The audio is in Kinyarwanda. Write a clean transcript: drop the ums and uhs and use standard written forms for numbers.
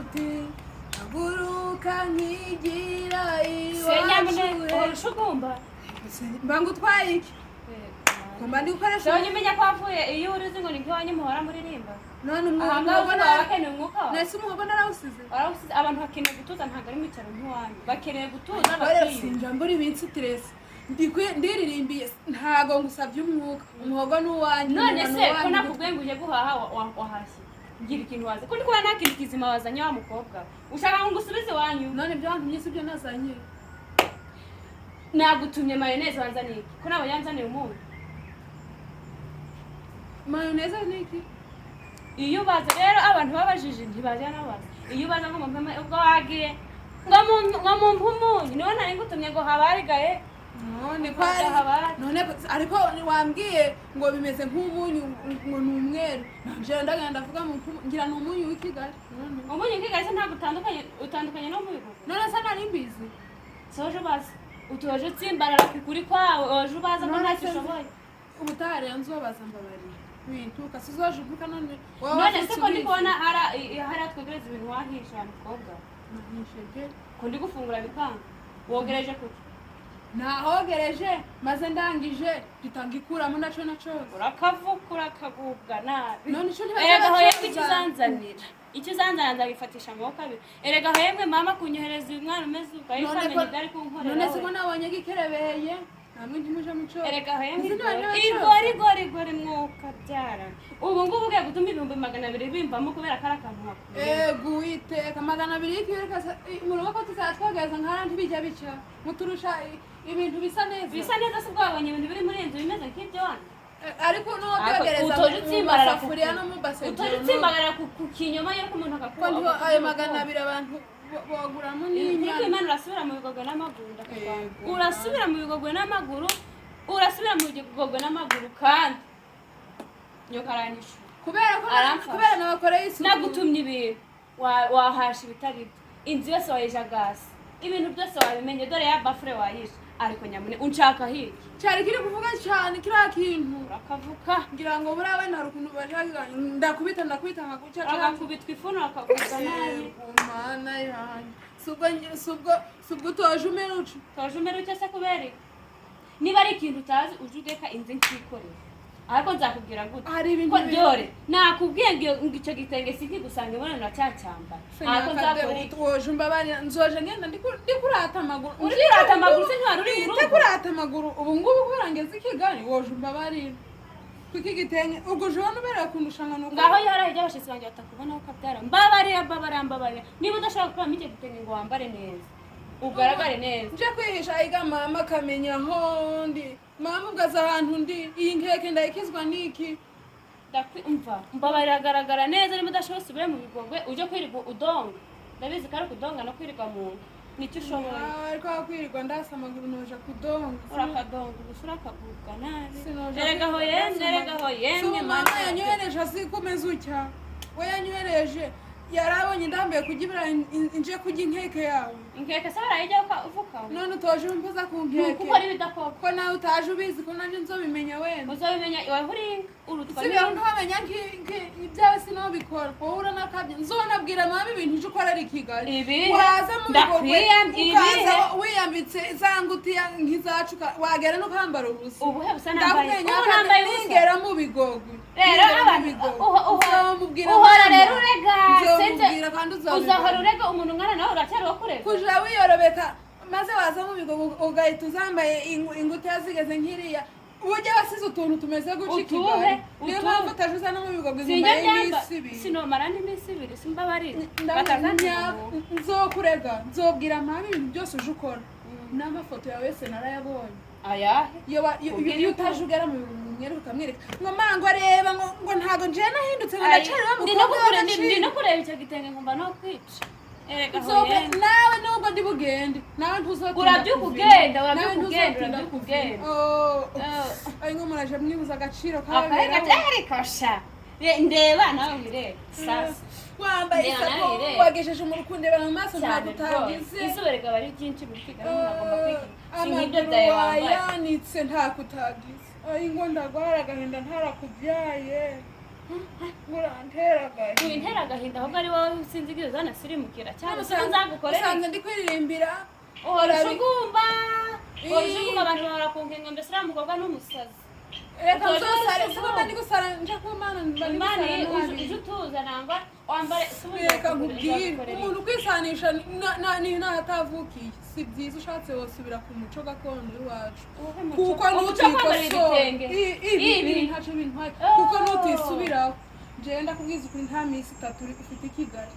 uti aguruka nkigira nyamuneza ushugumba mbangu utwaye iki kumba ndi gukoresha so nyimenya ko avuye iyo uruzi ngo nibyo wanyu muhora muririmba none umwuka bakeneye umwuka nese umuhogo narawusize abantu bakeneye gutuza ntabwo ari mwicaro nk'iwanyu bakeneye gutuza bakinja mburi ibintu stress ndiririmbiye ntago ngusabye umwuka umuhogo n'uwanyu none se ko nakubwiye ngo uje guhaha wahashye ngira ikintu waze kundi kuba nta kintu kizima wazanye wa mukobwa ushaka ngo ngusubize wanyu none byo wantumye sibyo nazanye nagutumye mayonnaise wanzaniye ko nabo yanzaniye umuntu mayonnaise niki iyo baza rero abantu babajije ntibaje nabaza iyo baza ngo mpema ubwo wagiye ngo mu mpumunyu niho nari ngutumye ngo habarigaye none kwari none ariko wambwiye ngo bimeze nk'umunyu ngo numweru nje ndagenda ndavuga mu ngira n'umunyu w'ikigali umunyu w'ikigali se ntabwo utandukanye no mu bigo none se nari mbizi soje baza utoje tsimbarara kukuri kwawe oje ubaza ko ntacyo ushoboye ubutare nzobaza mbabari wintuka sizoje uvuka none none se ko ndi kubona hari atwegereza ibintu wahisha mukobwa nahisheje ko ndi gufungura bikanga wogereje kuki nahogereje maze ndangije bitanga ikuramo naco urakavukura kagubwa nabi none ico erega hoye ikizanzana ndagifatisha amaboko abiri erega hemwe mama kunyohereza uyu mwana umeze ukayifamenye idari kunkorera none se ko nabonye gikerebeye namwe ntimuje muco erega hemwe igori mwuka byara ubu ngubu ugiye gutuma 200 bimvamo kubera kara kantu hakuru guiteka 200 y'ikireka mu rugo ko tuzatwageza nk'arandi bijya bica muturusha ibintu bisa neza se bwabonye ibintu biri muri inzu bimeze nk'ibyo wana ariko no byogereza utoje tsimbarara safuriya no mu basebyo utoje tsimbarara ku kinyoma yo ko umuntu akakuba ko ayo 200 abantu boguramo n'inyanya Imana urasubira mu bigogwe n'amaguru urasubira mu bigogwe n'amaguru urasubira mu bigogwe n'amaguru kandi nyokaranyisha kubera nabakoreye isuku nagutumye ibintu wahasha ibitari inzu yose wayijagasi ibintu byose wabimenye dore ya bafure wayisha ariko nyamune unshaka hiki cyari kiri kuvuga cyane kira kintu urakavuka ngira ngo burawe nta rukuntu bashaka ndakubita nkaguca akakubitwa ifuno akaguza nabi umana yanjye subwo toje umeruce se kubera niba ari ikintu utazi uje udeka inzi nkikorera ariko nzakubwira gute ko byore nakubwiye ngo icyo gitenge sikigusanga ibona nacyacyamba ariko nzakora woje mbabari nzoje ngenda ndikurata amaguru urata amaguru se ntwari uri mu rugo ndikurata amaguru ubu ngubu kurangeza ikigali woje mbabari kuki gitenge ubwo je wano bera kundushanga nuko ngaho yarahije abashitsi banje batakubona uko byara mbabarira niba udashaka kuba mike gitenge ngo wambare neza ugaragare neza nje kwihisha iga mama kamenya hondi mama ugaza ahantu ndi iyi nkeke ndayikizwa niki ndakwimva mbabarira garagara neza niba udashaka usubire mu bigogwe uje kwirirwa udonga ndabizi ko ari kudonga no kwirirwa mu nicyo ushoboye ariko kwirirwa ndasa amaguru noje kudonga urakadonga ubusura akagubwa nabi erega ho yemwe mama yanyohereje asikomeza ucya we yanyohereje yarabonye ndambaye kugibira inje kujya inkeke yawe inkeke se barayijya uvuka none utoje umpuza ku nkeke kuko ari bidakoko ko nawe utaje ubizi ko nanje nzobimenya wenda uzobimenya wahuringa urutwa niba ntabenya ibyawe sinobikora wowe uranakabye nzonabwira mama ibintu uje ukora ari Kigali waza mu ukaza wiyambitse zangutiya nkizacuka wagera no kambara ubusa ubuhe busa nambaye ningera mu bigogwe rero abantu uhora rero urega uzahora urega umuntu ngana nawe uracyari wakurega kuja wiyorobeka maze waza mu bigo ugahita uzambaye ingute yazigeze nkiriya ujya wasize utuntu tumeze guca Kigali niyo mpamvu utajuza no mu bigo nyuma y'imisi ibiri sinomara n'imisi ibiri simbabarira nzokurega nzobwira mpamvu ibintu byose uje ukora n'amafoto yawe yose narayabonye ayahe iyo utaje ugera mu bintu mwere ukamwereka ngo mango areba ngo ntago nje nahindutse ngo ndacari wa ndi no kureba icyo gitenge ngomba no kwica erega nawe nubwo ndi bugende nawe ntuzokunda urabyukugenda ari ngo muraje mwibuza agaciro kabera ndeba nawe wireba sasa wambaye isako wagesheje mu rukundo mu maso ntabwo utagize izuba rikaba ari ryinshi muri Kigali nagomba kwiga nk'ibyo byawe wambaye yanitse ntako utagize ngo ndagwara agahinda ntarakubyaye wintera agahinda ahubwo ari wowe sinzigiye uzana sirimukira cyane se nzagukorera usanze ndi kwiririmbira orashugumba abantu barakunkenga mbese uriya mukobwa n'umusazi reka nzosare sikuba ndi gusara nja ku mana uje utuza nangwa wambare reka nkubwire umuntu kwisanisha n'ahatavukiye si byiza ushatse wosubira ku muco gakondo iwacu kuko nutikosora ibi ntacyo bintwaye kuko nutisubiraho jewe ndakubwiza ukuri nta minsi 3 ufite i Kigali